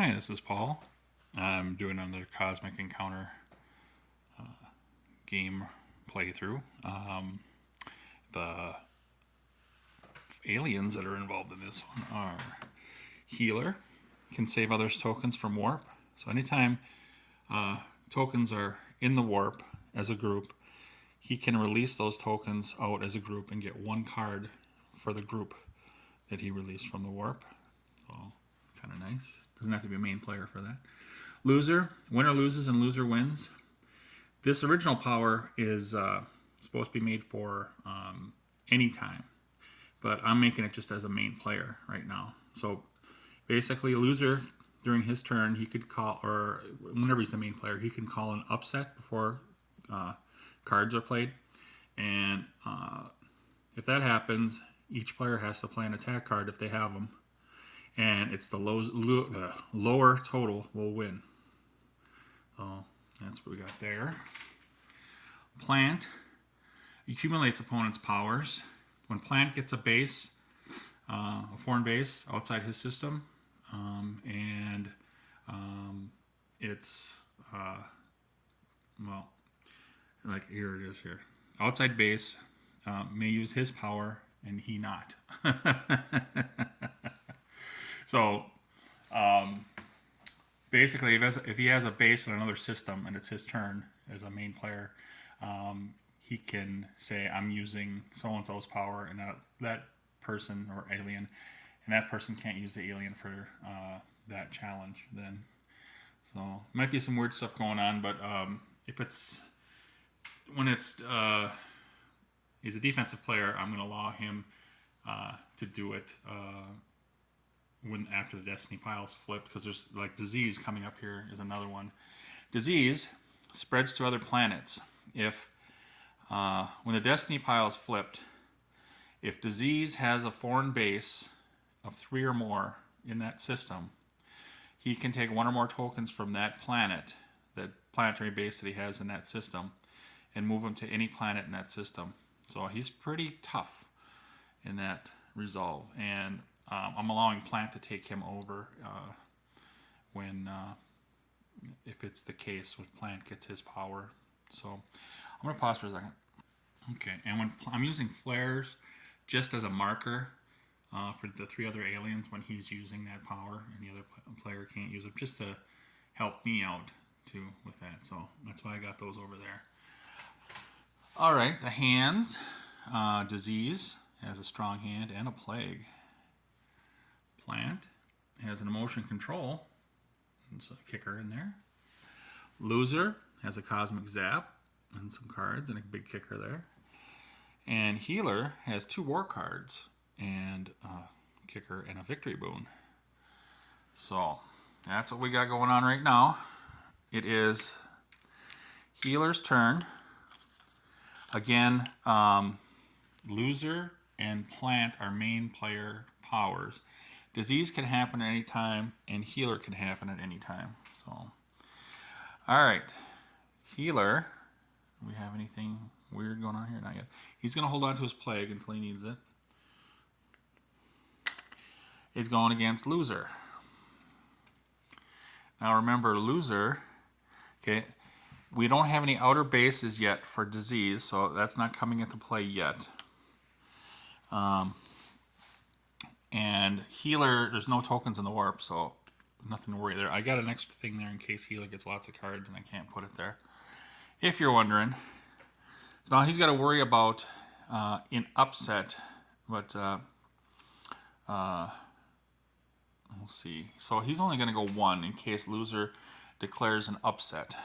Hi, this is Paul. I'm doing another Cosmic Encounter game playthrough. The aliens that are involved in this one are Healer, can save others' tokens from warp. So anytime tokens are in the warp as a group, he can release those tokens out as a group and get one card for the group that he released from the warp. So kind of nice. Doesn't have to be a main player for that. Loser, winner loses and loser wins. This original power is supposed to be made for any time, but I'm making it just as a main player right now. So basically, loser during his turn, he could call, or whenever he's the main player, he can call an upset before cards are played. And if that happens, each player has to play an attack card if they have them. And it's the lower total will win. So that's what we got there. Plant accumulates opponent's powers. When Plant gets a base, a foreign base outside his system, it's well, like here it is here. Outside base may use his power and he not. So basically, if he has a base in another system and it's his turn as a main player, he can say, I'm using so-and-so's power, and that person or alien, and that person can't use the alien for that challenge then. So might be some weird stuff going on, but if it's when it's he's a defensive player, I'm going to allow him to do it when after the Destiny piles flip, because there's like Disease coming up here is another one. Disease spreads to other planets. If when the Destiny pile is flipped, if Disease has a foreign base of 3 or more in that system, he can take 1 or more tokens from that planet, that planetary base that he has in that system, and move them to any planet in that system. So he's pretty tough in that resolve. And I'm allowing Plant to take him over when if it's the case when Plant gets his power. So I'm going to pause for a second. Okay, and when I'm using flares just as a marker for the 3 other aliens when he's using that power and the other player can't use it, just to help me out too with that. So that's why I got those over there. All right, the hands. Disease has a strong hand and a plague. Plant has an emotion control. There's a kicker in there. Loser has a cosmic zap and some cards and a big kicker there. And Healer has 2 war cards and a kicker and a victory boon. So that's what we got going on right now. It is Healer's turn. Again, Loser and Plant are main player powers. Disease can happen at any time, and Healer can happen at any time. So, all right, Healer. Do we have anything weird going on here? Not yet. He's going to hold on to his plague until he needs it. He's going against Loser. Now remember, Loser. Okay, we don't have any outer bases yet for Disease, so that's not coming into play yet. And Healer, there's no tokens in the warp, so nothing to worry there. I got an extra thing there in case Healer gets lots of cards and I can't put it there, if you're wondering. So now he's got to worry about in upset, but we'll see. So he's only going to go 1 in case Loser declares an upset.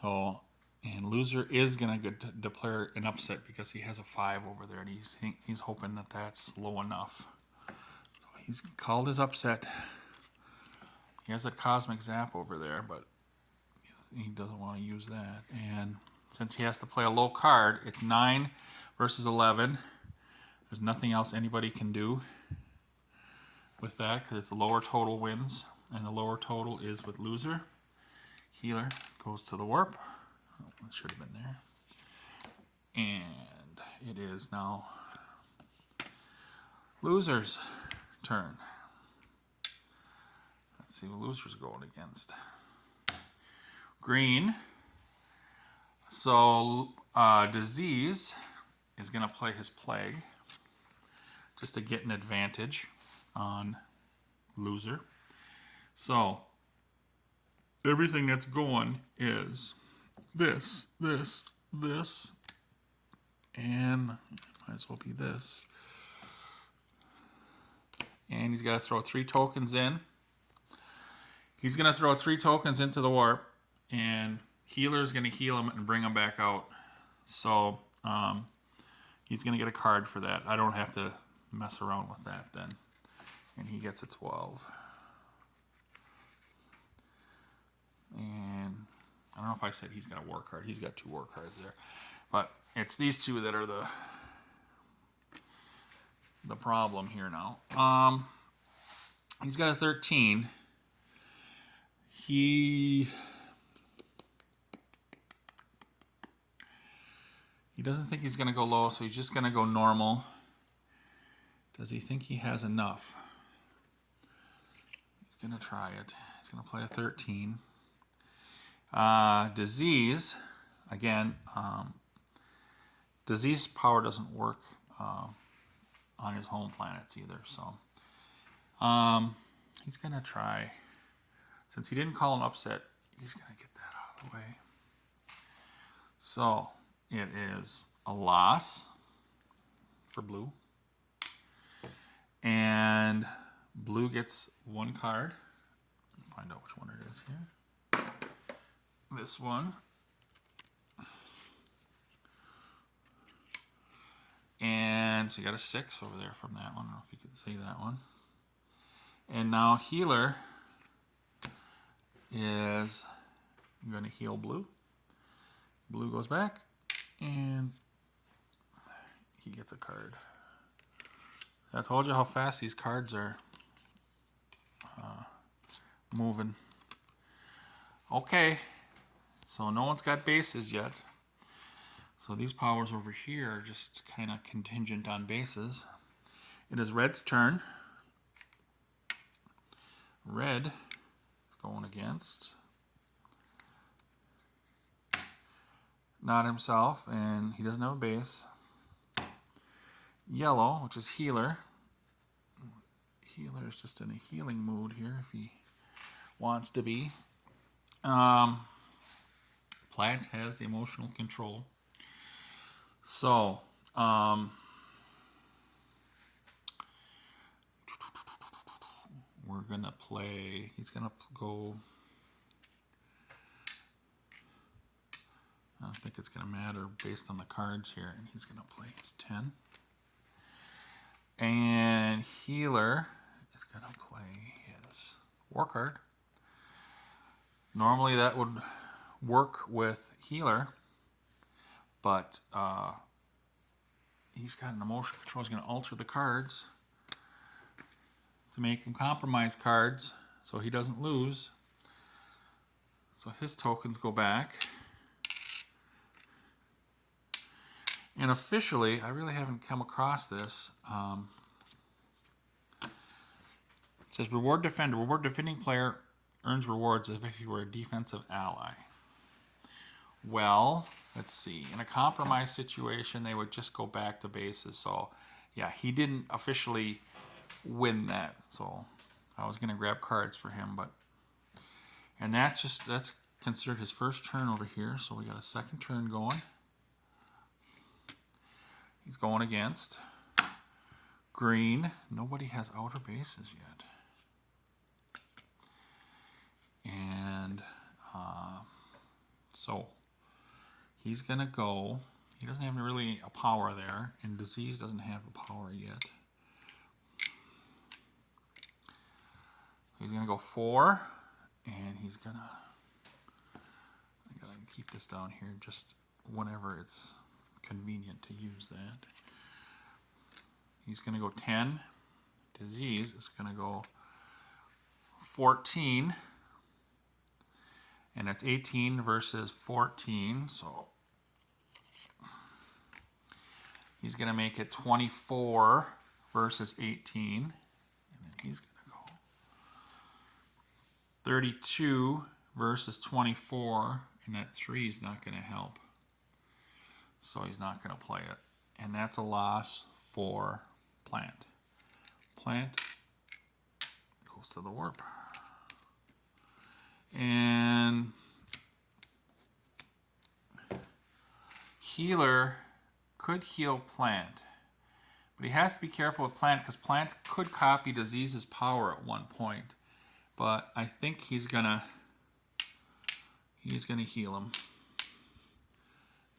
So, and Loser is going to declare an upset because he has a 5 over there, and he's hoping that that's low enough. So he's called his upset. He has a cosmic zap over there, but he doesn't want to use that. And since he has to play a low card, it's 9 versus 11. There's nothing else anybody can do with that because it's the lower total wins, and the lower total is with Loser. Healer goes to the warp. Oh, that should have been there. And it is now Loser's turn. Let's see what Lucre's going against. Green. So Disease is going to play his Plague just to get an advantage on Loser. So everything that's going is this, and might as well be this. And he's got to throw 3 tokens in. He's going to throw 3 tokens into the warp, and Healer's going to heal him and bring him back out. So he's going to get a card for that. I don't have to mess around with that then. And he gets a 12. And I don't know if I said he's got a war card. He's got 2 war cards there. But it's these 2 that are the problem here now. He's got a 13. He doesn't think he's going to go low, so he's just going to go normal. Does he think he has enough? He's going to try it. He's going to play a 13. Disease, again, Disease power doesn't work on his home planets either, so he's going to try. Since he didn't call an upset, he's going to get that out of the way. So it is a loss for blue. And blue gets 1 card. Find out which one it is here. This one. And so you got a 6 over there from that one. I don't know if you can see that one. And now Healer is going to heal blue. Blue goes back, and he gets a card. So I told you how fast these cards are moving. Okay, so no one's got bases yet. So these powers over here are just kind of contingent on bases. It is Red's turn. Red is going against not himself, and he doesn't have a base. Yellow, which is Healer. Healer is just in a healing mood here if he wants to be. Plant has the emotional control. So, we're going to play, he's going to go, I don't think it's going to matter based on the cards here, and he's going to play his 10. And Healer is going to play his war card. Normally that would work with Healer, but he's got an emotion control. He's going to alter the cards to make him compromise cards so he doesn't lose. So his tokens go back. And officially, I really haven't come across this. It says reward defender. Reward defending player earns rewards as if he were a defensive ally. Well, let's see. In a compromise situation, they would just go back to bases. So, yeah, he didn't officially win that. So, I was going to grab cards for him, but and that's considered his first turn over here. So we got a second turn going. He's going against green. Nobody has outer bases yet. And so he's going to go. He doesn't have really a power there, and Disease doesn't have a power yet. He's going to go 4, and he's going to, I got to keep this down here just whenever it's convenient to use that. He's going to go 10. Disease is going to go 14. And that's 18 versus 14. So he's going to make it 24 versus 18. And then he's going to go 32 versus 24, and that 3 is not going to help. So he's not going to play it. And that's a loss for Plant. Plant goes to the warp. And Healer could heal Plant. But he has to be careful with Plant because Plant could copy Disease's power at one point. But I think he's gonna heal him.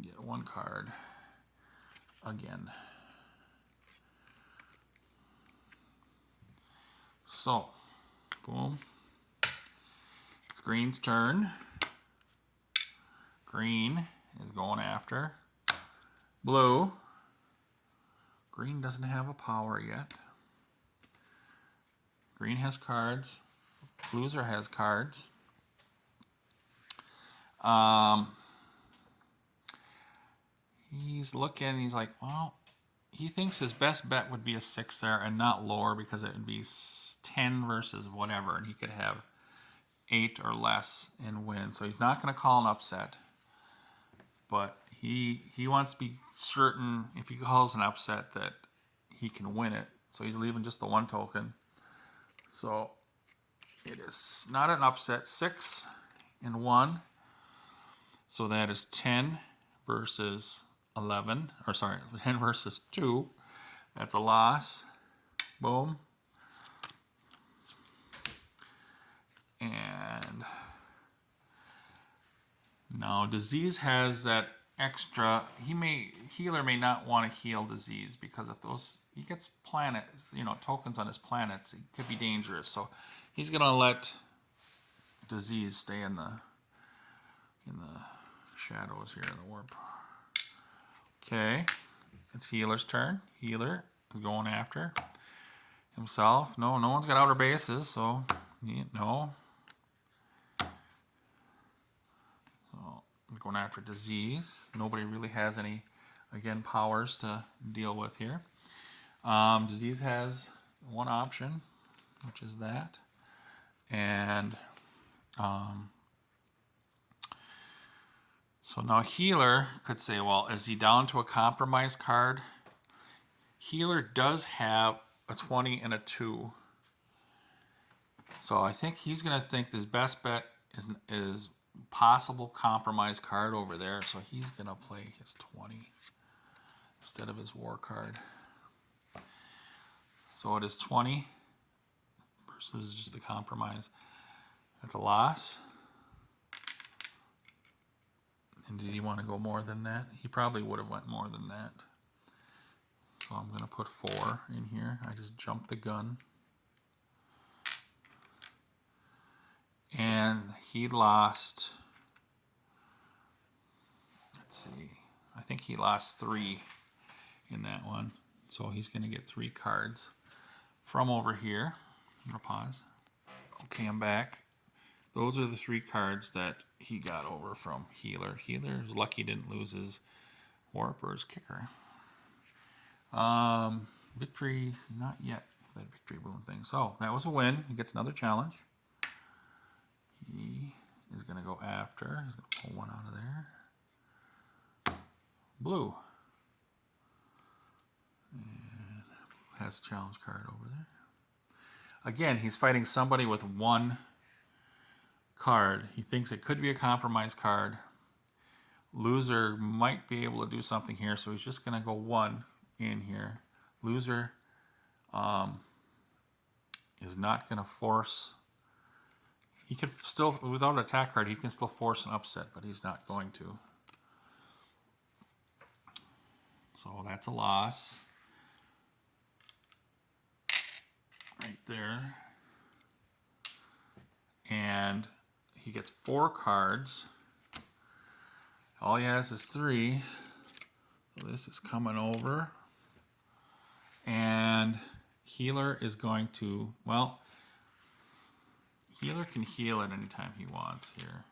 Get one card again. So, boom. It's Green's turn. Green is going after Blue. Green doesn't have a power yet. Green has cards. Loser has cards. He's looking, he's like, well, he thinks his best bet would be a 6 there and not lower because it would be 10 versus whatever, and he could have 8 or less and win. So he's not going to call an upset, but he wants to be certain if he calls an upset that he can win it. So he's leaving just the 1 token. So it is not an upset. 6 and 1. So that is 10 versus 11. Or sorry, 10 versus 2. That's a loss. Boom. And now Disease has that extra. Healer may not want to heal Disease because if he gets tokens on his planets, it could be dangerous. So he's gonna let Disease stay in the shadows here in the warp. Okay, it's Healer's turn. Healer is going after himself. No one's got outer bases, so no. So I'm going after Disease. Nobody really has any, again, powers to deal with here. Disease has one option, which is that. And so now Healer could say, well, is he down to a compromise card? Healer does have a 20 and a 2. So I think he's going to think his best bet is possible compromise card over there. So he's going to play his 20 instead of his war card. So it is 20 versus just a compromise. That's a loss. And did he want to go more than that? He probably would have went more than that. So I'm going to put 4 in here. I just jumped the gun. And he lost, let's see, I think he lost 3 in that one. So he's going to get 3 cards from over here. I'm going to pause. Okay, I'm back. Those are the 3 cards that he got over from Healer. Healer is lucky he didn't lose his warp or his kicker. Victory, not yet. That victory boon thing. So that was a win. He gets another challenge. He is going to go after. He's going to pull one out of there. Blue. And has a challenge card over there. Again, he's fighting somebody with 1 card. He thinks it could be a compromise card. Loser might be able to do something here, so he's just going to go 1 in here. Loser is not going to force. He could still, without an attack card, he can still force an upset, but he's not going to. So that's a loss. Right there. And he gets 4 cards. All he has is 3. So this is coming over. And Healer is going to, well, Healer can heal at any time he wants here.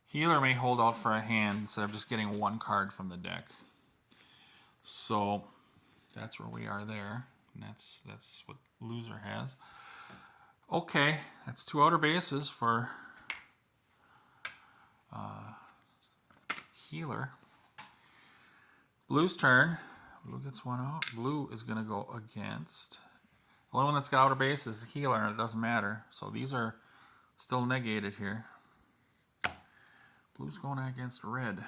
Healer may hold out for a hand instead of just getting 1 card from the deck. So that's where we are there. And that's what loser has. Okay, that's 2 outer bases for healer. Blue's turn. Blue gets 1 out. Blue is going to go against. The only one that's got outer base is healer, and it doesn't matter. So these are still negated here. Blue's going against red.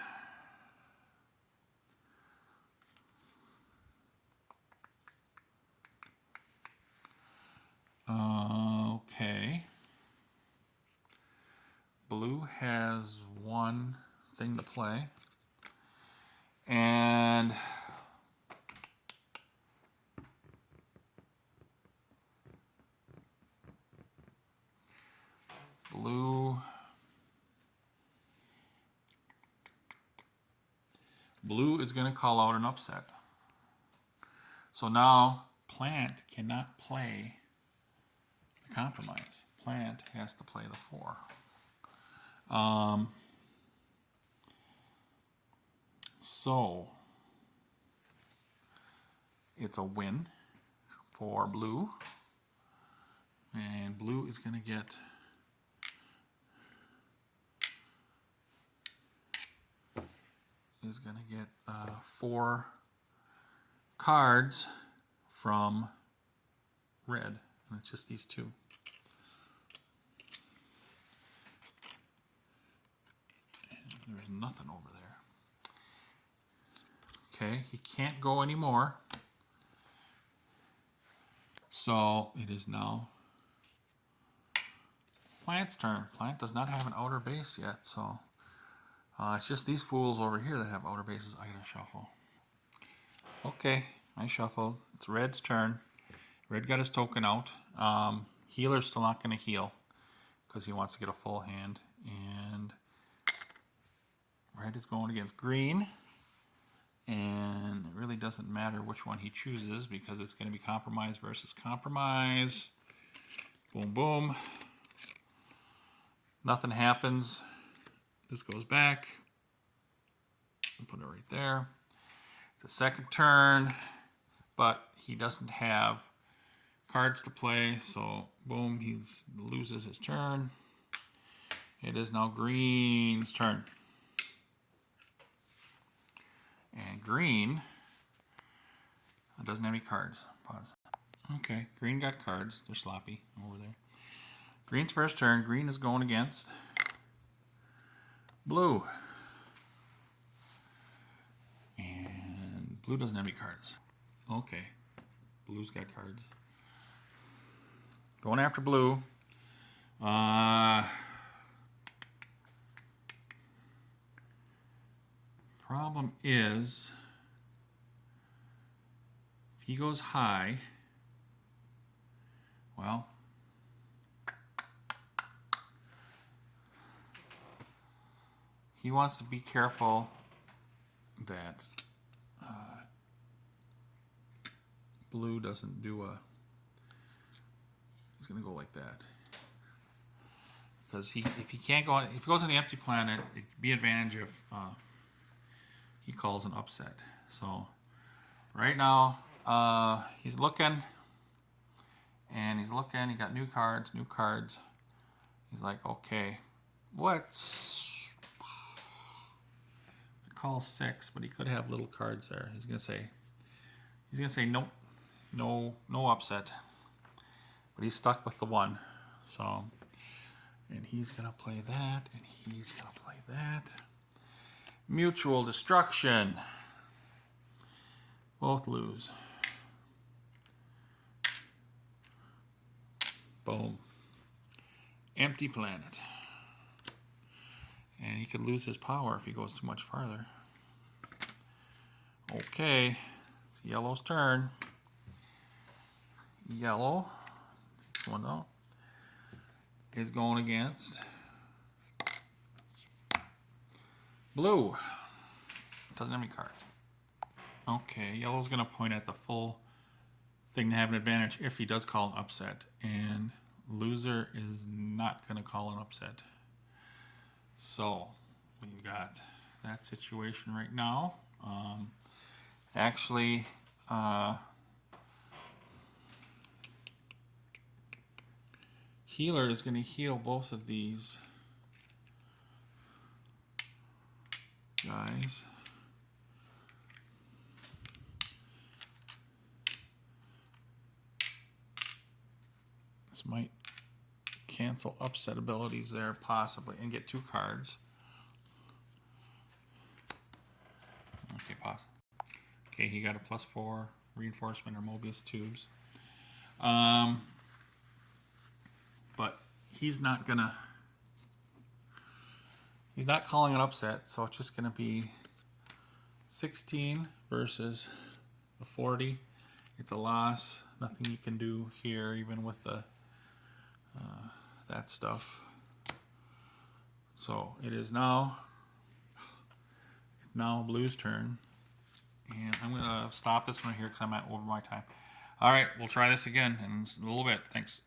Okay. Blue has 1 thing to play. And Blue is going to call out an upset. So now Plant cannot play the compromise. Plant has to play the 4. So it's a win for Blue. And Blue is going to get get 4 cards from red, and it's just these 2. And there's nothing over there. Okay, he can't go anymore. So it is now Plant's turn. Plant does not have an outer base yet, so it's just these fools over here that have outer bases. I gotta shuffle. Okay, I shuffled. It's Red's turn. Red got his token out. Healer's still not going to heal because he wants to get a full hand. And Red is going against Green. And it really doesn't matter which one he chooses because it's going to be compromise versus compromise. Boom, boom. Nothing happens. This goes back. Put it right there. It's a second turn, but he doesn't have cards to play, so boom, he loses his turn. It is now Green's turn. And Green doesn't have any cards. Pause. Okay, Green got cards. They're sloppy over there. Green's first turn. Green is going against Blue. And Blue doesn't have any cards. Okay, Blue's got cards. Going after Blue. Problem is, if he goes high, well, he wants to be careful that Blue doesn't do a, he's going to go like that. Because if he can't go, if he goes on the empty planet, it could be an advantage if he calls an upset. So right now, he's looking, and he's looking, he got new cards. He's like, okay, let's call 6, but he could have little cards there. He's gonna say nope, no upset. But he's stuck with the 1. So, and he's gonna play that, and he's gonna play that. Mutual destruction. Both lose. Boom. Empty planet. And he could lose his power if he goes too much farther. Okay. It's Yellow's turn. Yellow, takes 1 out, is going against Blue. Doesn't have any cards. Okay, Yellow's going to point at the full thing to have an advantage if he does call an upset. And Loser is not going to call an upset. So, we've got that situation right now. Actually, Healer is going to heal both of these guys. This might cancel upset abilities there, possibly, and get 2 cards. Okay, pause. Okay, he got a +4 reinforcement or Mobius tubes. But he's not calling an upset, so it's just gonna be 16 versus a 40. It's a loss. Nothing you can do here, even with the that stuff. So it's now Blue's turn, and I'm gonna stop this one here because I'm over my time. All right, we'll try this again in a little bit. Thanks.